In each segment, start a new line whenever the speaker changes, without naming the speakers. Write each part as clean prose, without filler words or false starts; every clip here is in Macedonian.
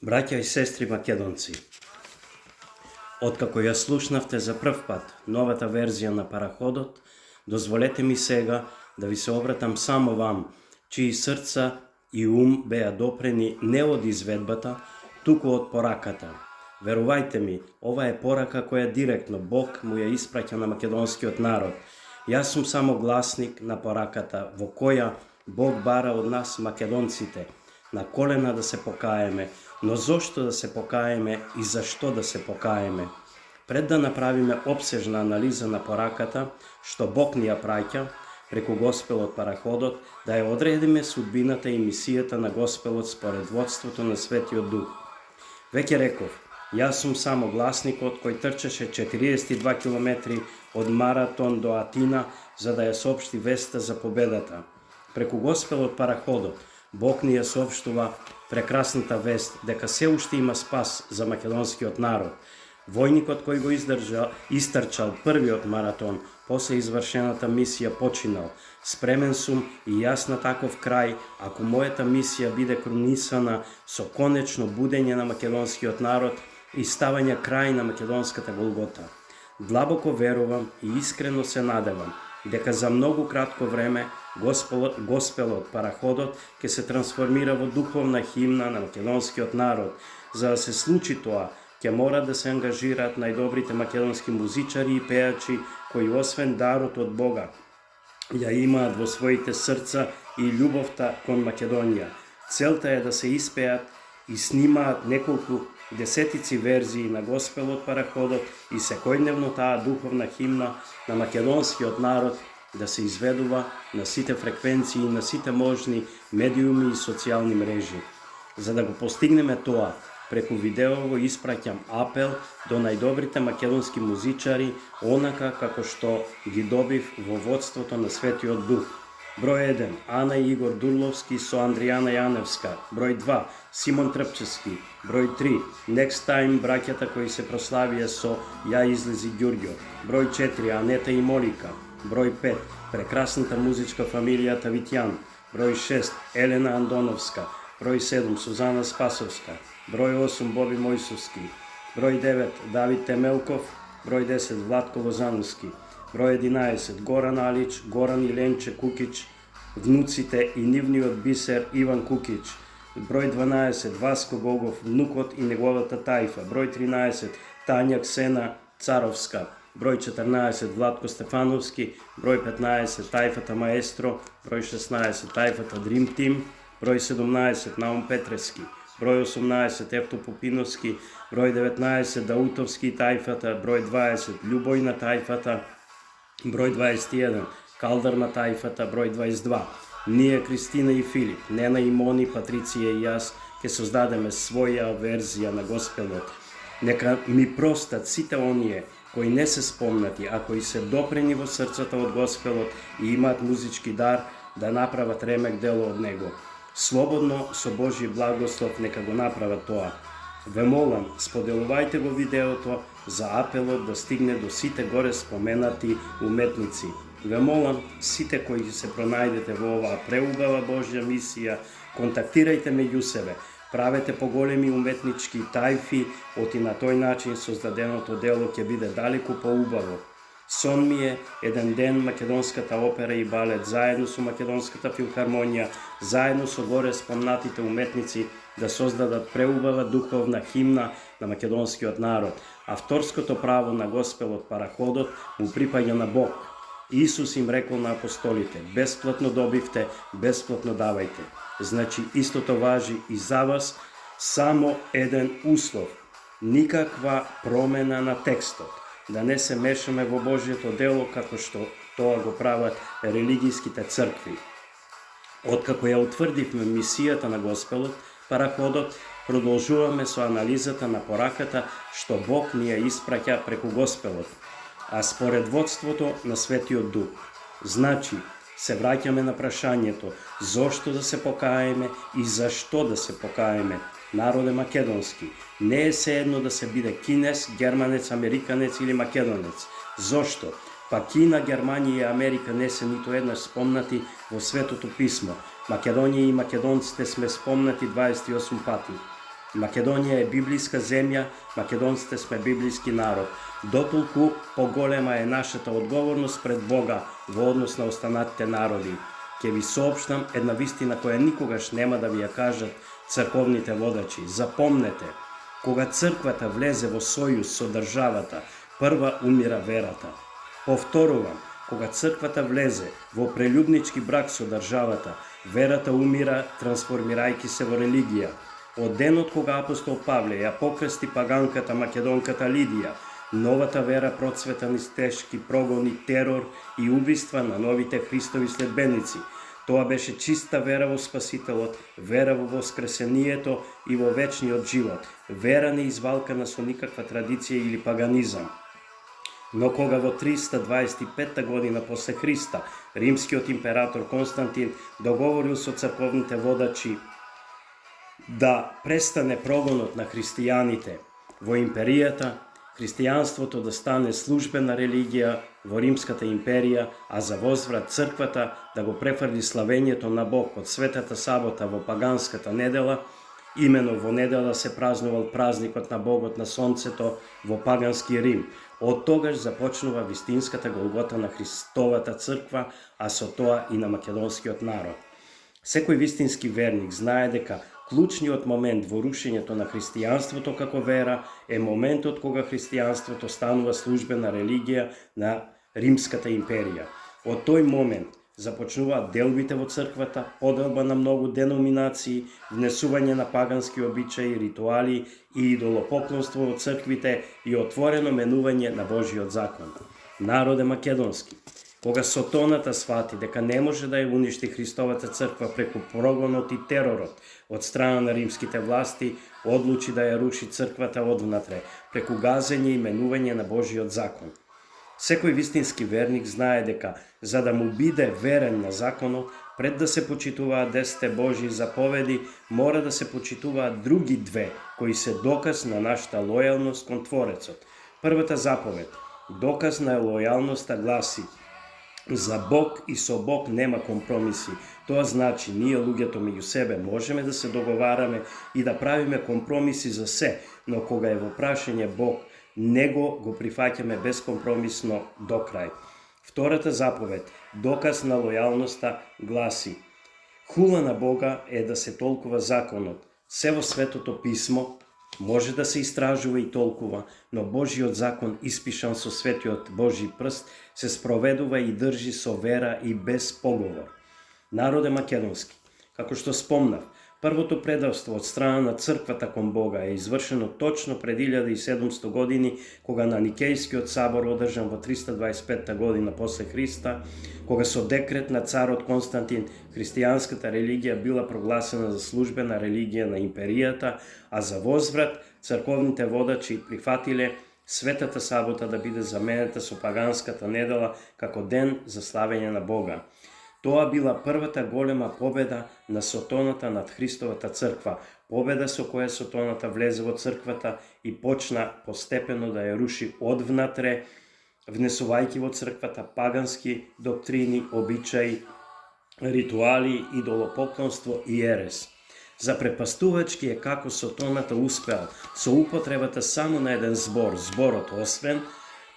Браќа и сестри македонци, откако ја слушнавте за прв пат новата верзија на Параходот, дозволете ми сега да ви се обратам само вам, чии срца и ум беа допрени не од изведбата, туку од пораката. Верувајте ми, ова е порака која директно Бог му ја испраќа на македонскиот народ. Јас сум само гласник на пораката во која Бог бара од нас македонците на колена да се покаеме, но зошто да се покаеме и зашто да се покаеме? Пред да направиме обсежна анализа на пораката, што Бог ни ја праќа, преку Госпелот Параходот, да ја одредиме судбината и мисијата на Госпелот според водството на Светиот Дух. Веќе реков, јас сум само гласникот кој трчеше 42 километри од Маратон до Атина за да ја соопшти веста за победата. Преку Госпелот Параходот, Бог ни ја соопштува прекрасната вест дека се уште има спас за македонскиот народ. Војникот кој го истрчал првиот маратон, после извршената мисија починал. Спремен сум и јас на таков крај, ако мојата мисија биде кронисана со конечно будење на македонскиот народ и ставање крај на македонската Голгота. Длабоко верувам и искрено се надевам дека за многу кратко време Госпелот Параходот ќе се трансформира во духовна химна на македонскиот народ. За да се случи тоа, ќе мора да се ангажираат најдобрите македонски музичари и пејачи кои освен дарот од Бога ја имаат во своите срца и љубовта кон Македонија. Целта е да се испеат и снимаат неколку десетици верзии на Госпелот Параходот и секојдневно таа духовна химна на македонскиот народ да се изведува на сите фреквенции и на сите можни медиуми и социјални мрежи. За да го постигнеме тоа, преку видеово испраќам апел до најдобрите македонски музичари, онака како што ги добив во водството на Светиот Дух. Број 1. Ана и Игор Дурловски со Андријана Јаневска. Број 2. Симон Трпчевски. Број 3. Next Time браќата кои се прославија со Ја излези Ѓурѓо. Број 4. Анета и Молика. Број 5. Прекрасната музичка фамилија Тавитјан. Број 6. Елена Андоновска. Број 7. Сузана Спасовска. Број 8. Боби Мојсовски. Број 9. Давид Темелков. Број 10. Владко Лозановски. Број 11. Горан Алич, Горан и Ленче Кукич, внуците и нивниот бисер Иван Кукич. Број 12. Васко Гогов, внукот и неговата тајфа. Број 13. Тања Ксена Царовска. Број 14. Владко Стефановски. Број 15. Тајфата Маестро. Број 16. Тајфата Дрим Тим. Број 17. Наум Петрески. Број 18. Ефто Попиновски. Број 19. Даутовски тајфата. Број 20. Љубојна тајфата. Број 21. Калдар на тајфата. Број 22. Ние, Кристина и Филип, Нена и Мони, Патриција и јас ќе создадеме своја верзија на Госпелот. Нека ми простат сите оние кои не се спомнати, а кои се допрени во срцата од Госпелот и имаат музички дар да направат ремек дело од него. Слободно, со Божји благослов, нека го направат тоа. Ве молам, споделувајте го видеото за апелот да стигне до сите горе споменати уметници. Ве молам, сите кои се пронајдете во оваа преубава Божја мисија, контактирајте меѓу себе, правете поголеми уметнички тајфи, оти на тој начин создаденото дело ќе биде далеку поубаво. Сон ми е еден ден македонската опера и балет заедно со македонската филхармонија, заедно со горе спомнатите уметници да создадат преубава духовна химна на македонскиот народ. Авторското право на Госпелот Параходот му припаѓа на Бог. Исус им рекол на апостолите: бесплатно добивте, бесплатно давајте. Значи истото важи и за вас, само еден услов: никаква промена на текстот. Да не се мешаме во Божјето дело како што тоа го прават религијските цркви. Откако ја утврдивме мисијата на Госпелот Параходот, продолжуваме со анализата на пораката што Бог ни ја испраќа преку Госпелот, а според водството на Светиот Дух. Значи, се враќаме на прашањето зошто да се покаеме и зашто да се покаеме. Народе македонски, не е седно да се биде кинес, германец, американец или македонец. Зошто? Па Кина, Германија и Америка не се ниту еднаш спомнати во Светото писмо. Македонија и македонците сме спомнати 28 пати. Македонија е библиска земја, македонците сме библиски народ. Дотолку поголема е нашата одговорност пред Бога во однос на останатите народи. Ќе ви соопштам една вистина која никогаш нема да ви ја кажат црковните водачи. Запомнете, кога црквата влезе во сојуз со државата, прва умира верата. Повторувам, кога црквата влезе во прелюбнички брак со државата, верата умира, трансформирајќи се во религија. Од денот кога апостол Павле ја покрсти паганката македонката Лидија, новата вера процвета низ тешки прогони, терор и убиства на новите Христови следбеници. Тоа беше чиста вера во Спасителот, вера во воскресението и во вечниот живот, вера не извалкана со никаква традиција или паганизам. Но кога во 325 година после Христа, римскиот император Константин договорил со црковните водачи да престане прогонот на христијаните во империјата, христијанството да стане службена религија во Римската империја, а за возврат црквата да го префрли славењето на Бог од светата сабота во паганската недела, имено во недела се празнувал празникот на Богот на Сонцето во пагански Рим. Од тогаш започнува вистинската голгота на Христовата црква, а со тоа и на македонскиот народ. Секој вистински верник знае дека клучниот момент во рушењето на христијанството како вера е моментот кога христијанството станува службена религија на Римската империја. Од тој момент започнуваат делбите во црквата, поделба на многу деноминации, внесување на пагански обичаи, ритуали и идолопоклонство во црквите и отворено менување на Божиот закон. Народе македонски, кога Сотоната свати дека не може да ја уништи Христовата црква преку прогонот и теророт од страна на римските власти, одлучи да ја руши црквата одвнатре, преку газење и менување на Божиот закон. Секој вистински верник знае дека, за да му биде верен на законот, пред да се почитуваат 10 Божји заповеди, мора да се почитуваат други две, кои се доказ на нашата лојалност кон Творецот. Првата заповед, доказ на лојалноста гласи: за Бог и со Бог нема компромиси. Тоа значи, ние луѓето меѓу себе можеме да се договараме и да правиме компромиси за се, но кога е во прашање Бог, него го прифаќаме безкомпромисно до крај. Втората заповед, доказ на лојалноста, гласи: хула на Бога е да се толкува законот. Се во Светото писмо може да се истражува и толкува, но Божиот закон, испишан со светиот Божи прст, се спроведува и држи со вера и без поговор. Народе македонски, како што спомнав, првото предавство од страна на црквата кон Бога е извршено точно пред 1700 години, кога на Никејскиот собор одржан во 325 година после Христа, кога со декрет на царот Константин христијанската религија била прогласена за службена религија на империјата, а за возврат црковните водачи прифатиле светата сабота да биде заменета со паганската недела како ден за славење на Бога. Тоа била првата голема победа на Сотоната над Христовата црква, победа со која Сотоната влезе во црквата и почна постепено да ја руши одвнатре, внесувајќи во црквата пагански доктрини, обичаи, ритуали, идолопоклонство и ерес. Запрепастувачки е како Сотоната успеал со употребата само на еден збор, зборот освен,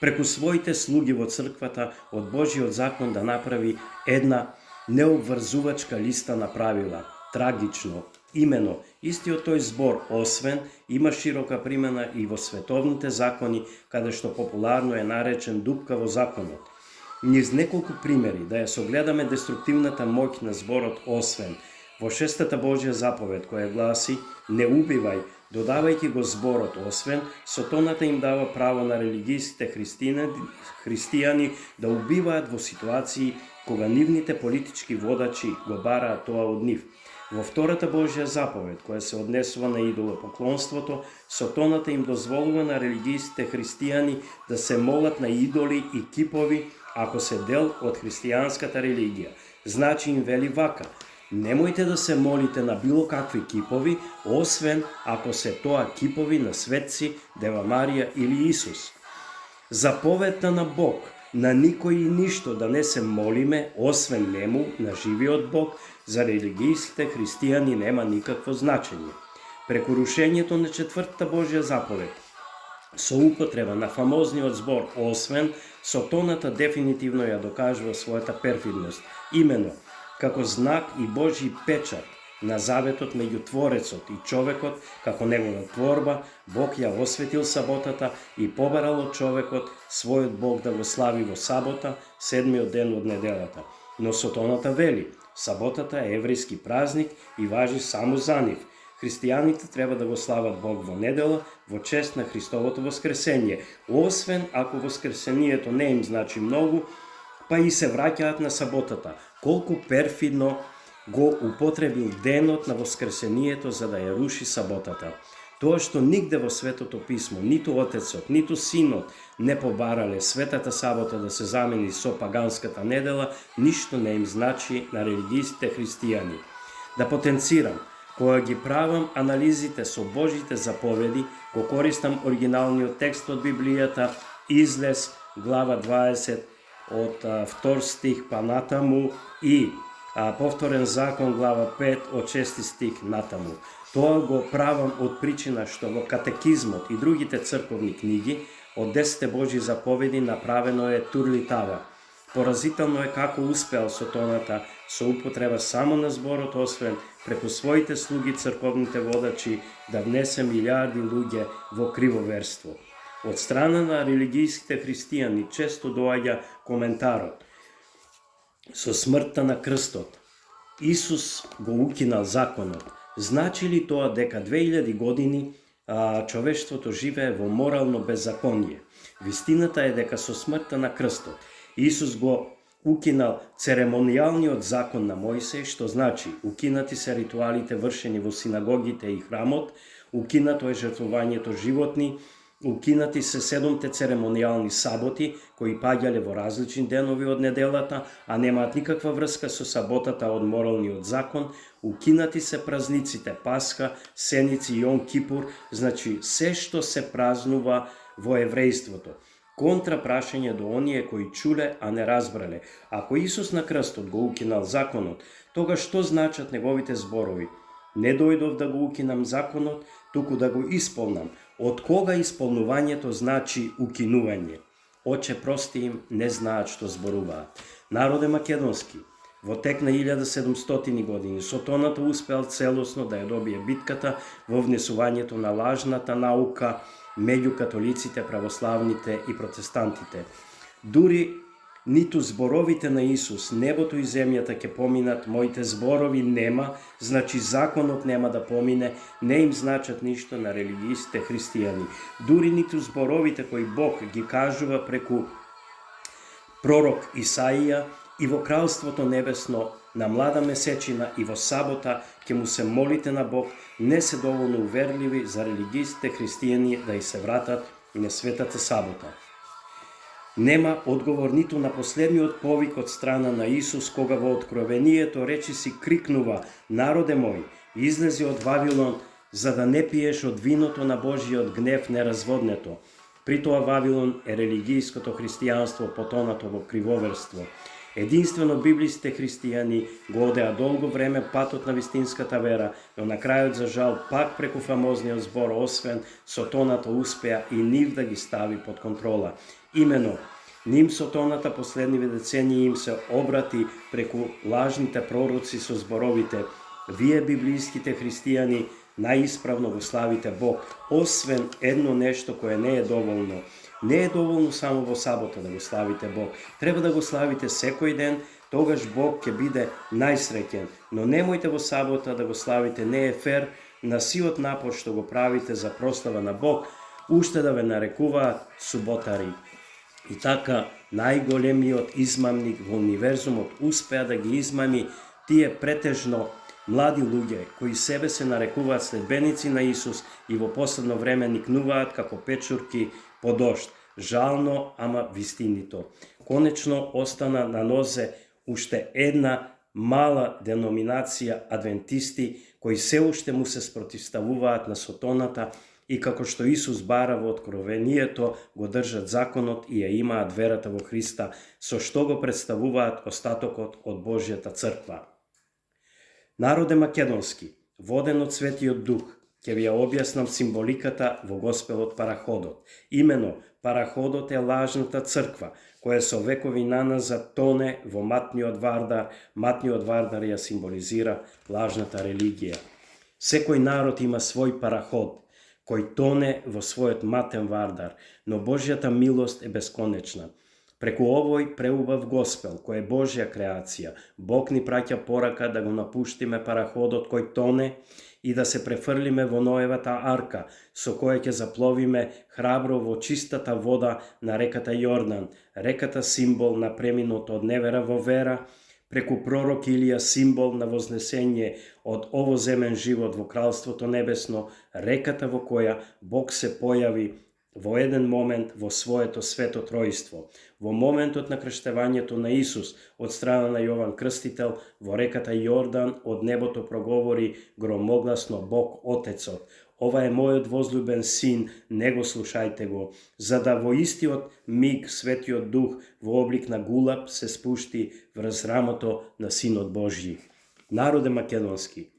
преку своите слуги во црквата од Божиот закон да направи една необврзувачка листа на правила. Трагично, имено, истиот тој збор освен има широка примена и во световните закони, каде што популарно е наречен дупка во законот. Низ неколку примери да ја согледаме деструктивната моќ на зборот освен, во 6-та Божја заповед која гласи: не убивај, додавајќи го зборот освен, Сотоната им дава право на религијските христијани да убиваат во ситуации кога нивните политички водачи го бараат тоа од нив. Во 2-та Божја заповед, која се однесува на идолопоклонството, Сотоната им дозволува на религијските христијани да се молат на идоли и кипови ако се дел од христијанската религија. Значи им вели вака: немојте да се молите на било какви кипови, освен ако се тоа кипови на светци, Дева Марија или Исус. Заповедта на Бог, на никој и ништо да не се молиме, освен нему, на живиот Бог, за религијските христијани нема никакво значење. преку рушењето на четвртата Божја заповед, со употреба на фамозниот збор освен, сатаната дефинитивно ја докажува својата перфидност, имено како знак и Божји печат на заветот меѓу Творецот и човекот, како негова творба, Бог ја осветил саботата и побарал од човекот својот Бог да го слави во сабота, седмиот ден од неделата. Но сатаната вели, саботата е еврејски празник и важи само за нив. Христијаните треба да го слават Бог во недела, во чест на Христовото воскресение, освен ако воскресението не им значи многу, па и се враќаат на саботата. Колку перфидно го употребил денот на воскресението за да ја руши саботата. Тоа што нигде во Светото писмо, ниту Отецот, ниту Синот не побарале светата сабота да се замени со паганската недела, ништо не им значи на религијските христијани. Да потенцирам, кога ги правам анализите со Божите заповеди, го користам оригиналниот текст од Библијата, Излез, глава 20, од 2 стих па натаму и Повторен закон, глава 5, од 6 стих натаму. Тоа го правам од причина што во катекизмот и другите црковни книги од 10 Божји заповеди направено е турлитава. Поразително е како успеал сатаната со употреба само на зборот освен преку своите слуги црковните водачи да внесе милиарди луѓе во кривоверство. Од страна на религијските христијани често доаѓа коментарот: со смртта на крстот Исус го укинал законот. Значи ли тоа дека 2000 години човештвото живее во морално беззаконие? Вистината е дека со смртта на крстот Исус го укинал церемонијалниот закон на Мојсеј, што значи укинати се ритуалите вршени во синагогите и храмот, укинато е жртвувањето животни, укинати се 7 церемонијални саботи, кои паѓале во различни денови од неделата, а немаат никаква врска со саботата од моралниот закон, укинати се празниците Пасха, Сеници и Јом Кипур, значи се што се празнува во еврејството. Контра прашање до оние кои чуле, а не разбрале. Ако Исус на крстот го укинал законот, тогаш што значат неговите зборови? Не дојдов да го укинам законот, туку да го исполнам. Од кога исполнувањето значи укинување? Оче, прости им, не знаат што зборуваат. Народе македонски, во тек на 1700 години, сатаната успеал целосно да ја добие битката во внесувањето на лажната наука меѓу католиците, православните и протестантите. Дури ниту зборовите на Исус, небото и земјата ќе поминат, моите зборови нема, значи законот нема да помине, не им значат ништо на религијските христијани. Дури ниту зборовите кои Бог ги кажува преку пророк Исаија и во Кралството небесно на млада месечина и во сабота ќе му се молите на Бог, не се доволно уверливи за религијските христијани да и се вратат на светата сабота. Нема одговор ниту на последниот повик од страна на Исус, кога во Откровението речиси крикнува: народе мој, излези од Вавилон, за да не пиеш од виното на Божиот гнев неразводнето. При тоа Вавилон е религијското христијанство потонато во кривоверство. Единствено библиските христијани го одеа долго време патот на вистинската вера, но на крајот за жал пак преку фамозниот збор освен сатаната успеа и нив да ги стави под контрола. Имено, ним сатаната последниве децении им се обрати преку лажните пророци со зборовите: вие библиските христијани најисправно го славите Бог, освен едно нешто кое не е доволно. Не е доволно само во сабота да го славите Бог. Треба да го славите секој ден, тогаш Бог ќе биде најсреќен. Но немојте во сабота да го славите, не е фер на сиот напор што го правите за прослава на Бог, уште да ве нарекуваат суботари. И така, најголемиот измамник во универзумот успеа да ги измами тие претежно млади луѓе кои себе се нарекуваат следбеници на Исус и во последно време никнуваат како печурки по дожд. Жално, ама вистинито. Конечно остана на нозе уште една мала деноминација адвентисти кои се уште му се спротивставуваат на сатаната и како што Исус бара во Откровението го држат законот и ја имаат верата во Христа, со што го представуваат остатокот од Божјата црква. Народе македонски, воден од Светиот Дух, Ќе ви ја објаснам символиката во Госпелот параходот. Имено, параходот е лажната црква, која со векови наназад тоне во матниот вардар. Матниот вардар ја символизира лажната религија. Секој народ има свој параход, кој тоне во својот матен вардар, но Божјата милост е бесконечна. Преку овој преубав Госпел, кој е Божја креација, Бог ни праќа порака да го напуштиме параходот кој тоне и да се префрлиме во Ноевата арка, со која ќе запловиме храбро во чистата вода на реката Јордан, реката символ на преминот од невера во вера, преку пророк Илија символ на вознесење од овоземен живот во Кралството Небесно, реката во која Бог се појави во еден момент во своето свето тројство. Во моментот на крштевањето на Исус од страна на Јован Крстител во реката Јордан од небото проговори громогласно Бог Отецот: ова е мојот возлюбен син, него слушајте го. За да во истиот миг Светиот Дух во облик на гулаб се спушти врз рамото на Синот Божји. Народе македонски,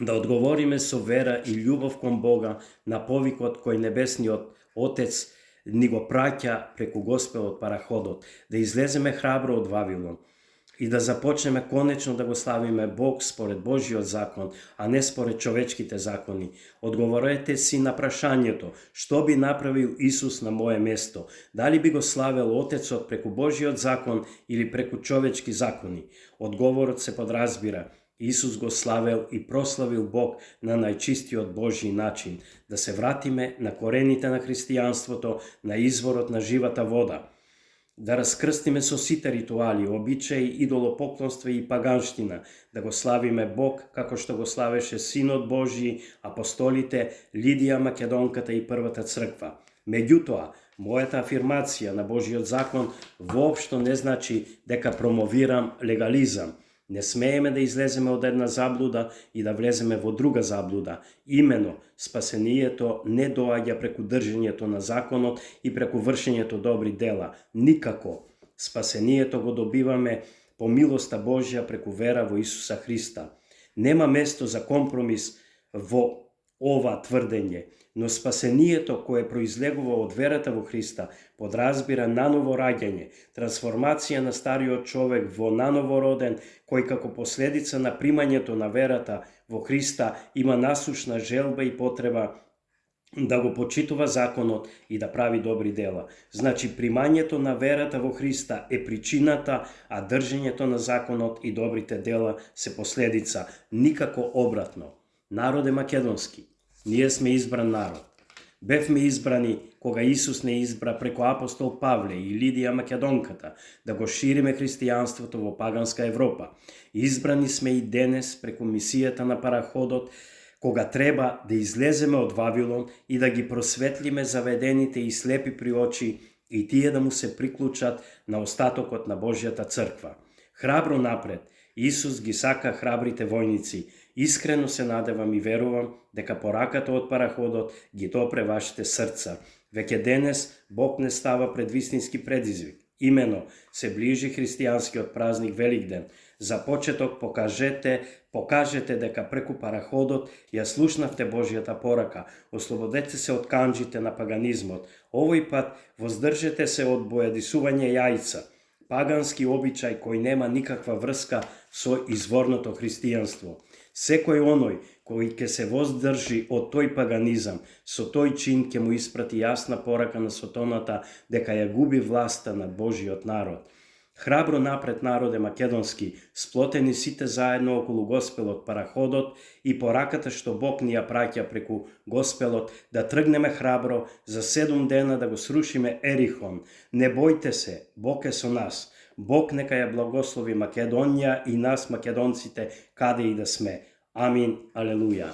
да одговориме со вера и љубов кон Бога на повикот кој Небесниот Отец ни го праќа преку Госпелот параходот, да излеземе храбро од Вавилон и да започнеме конечно да го славиме Бог според Божјиот закон, а не според човечките закони. Одговорете си на прашањето: што би направил Исус на мое место? Дали би го славел Отецот преку Божјиот закон или преку човечки закони? Одговорот се подразбира: Исус го славел и прославил Бог на најчистиот Божји начин. Да се вратиме на корените на христијанството, на изворот на живата вода. Да раскрстиме со сите ритуали, обичаи, идолопоклонство и паганштина. Да го славиме Бог како што го славеше Синот Божји, апостолите, Лидија Македонката и Првата црква. Меѓутоа, мојата афирмација на Божјиот закон воопшто не значи дека промовирам легализам. Не смееме да излеземе од една заблуда и да влеземе во друга заблуда. Имено, спасението не доаѓа преку држењето на законот и преку вршењето добри дела. Никако. Спасението го добиваме по милоста Божја преку вера во Исуса Христа. Нема место за компромис во ова тврдење, но спасението кое произлегува од верата во Христа подразбира наново раѓање, трансформација на стариот човек во наново роден, кој како последица на примањето на верата во Христа има насушна желба и потреба да го почитува законот и да прави добри дела. Значи, примањето на верата во Христа е причината, а држењето на законот и добрите дела се последица, никако обратно. Народе македонски, ние сме избран народ. Бевме избрани кога Исус не избра преку апостол Павле и Лидија Македонката да го шириме христијанството во паганска Европа. Избрани сме и денес преку мисијата на параходот, кога треба да излеземе од Вавилон и да ги просветлиме заведените и слепи при очи и тие да му се приклучат на остатокот на Божјата црква. Храбро напред, Исус ги сака храбрите војници. Искрено се надевам и верувам дека пораката од параходот ги допре вашите срца. Веќе денес Бог не става пред вистински предизвик. Имено се ближи христијанскиот празник Великден. За почеток покажете дека преку параходот ја слушнавте Божјата порака. Ослободете се од канџите на паганизмот. Овој пат воздржете се од бојадисување јајца, пагански обичај кој нема никаква врска со изворното христијанство. Секој оној кој ќе се воздржи од тој паганизам, со тој чин ќе му испрати јасна порака на сотоната дека ја губи власта над Божиот народ. Храбро напред, народе македонски, сплотени сите заедно околу Госпелот параходот и пораката што Бог ни ја праќа преку Госпелот, да тргнеме храбро за 7 дена да го срушиме Ерихон. Не бојте се, Бог е со нас. Бог нека ја благослови Македонија и нас македонците каде и да сме. Амин. Алелуја.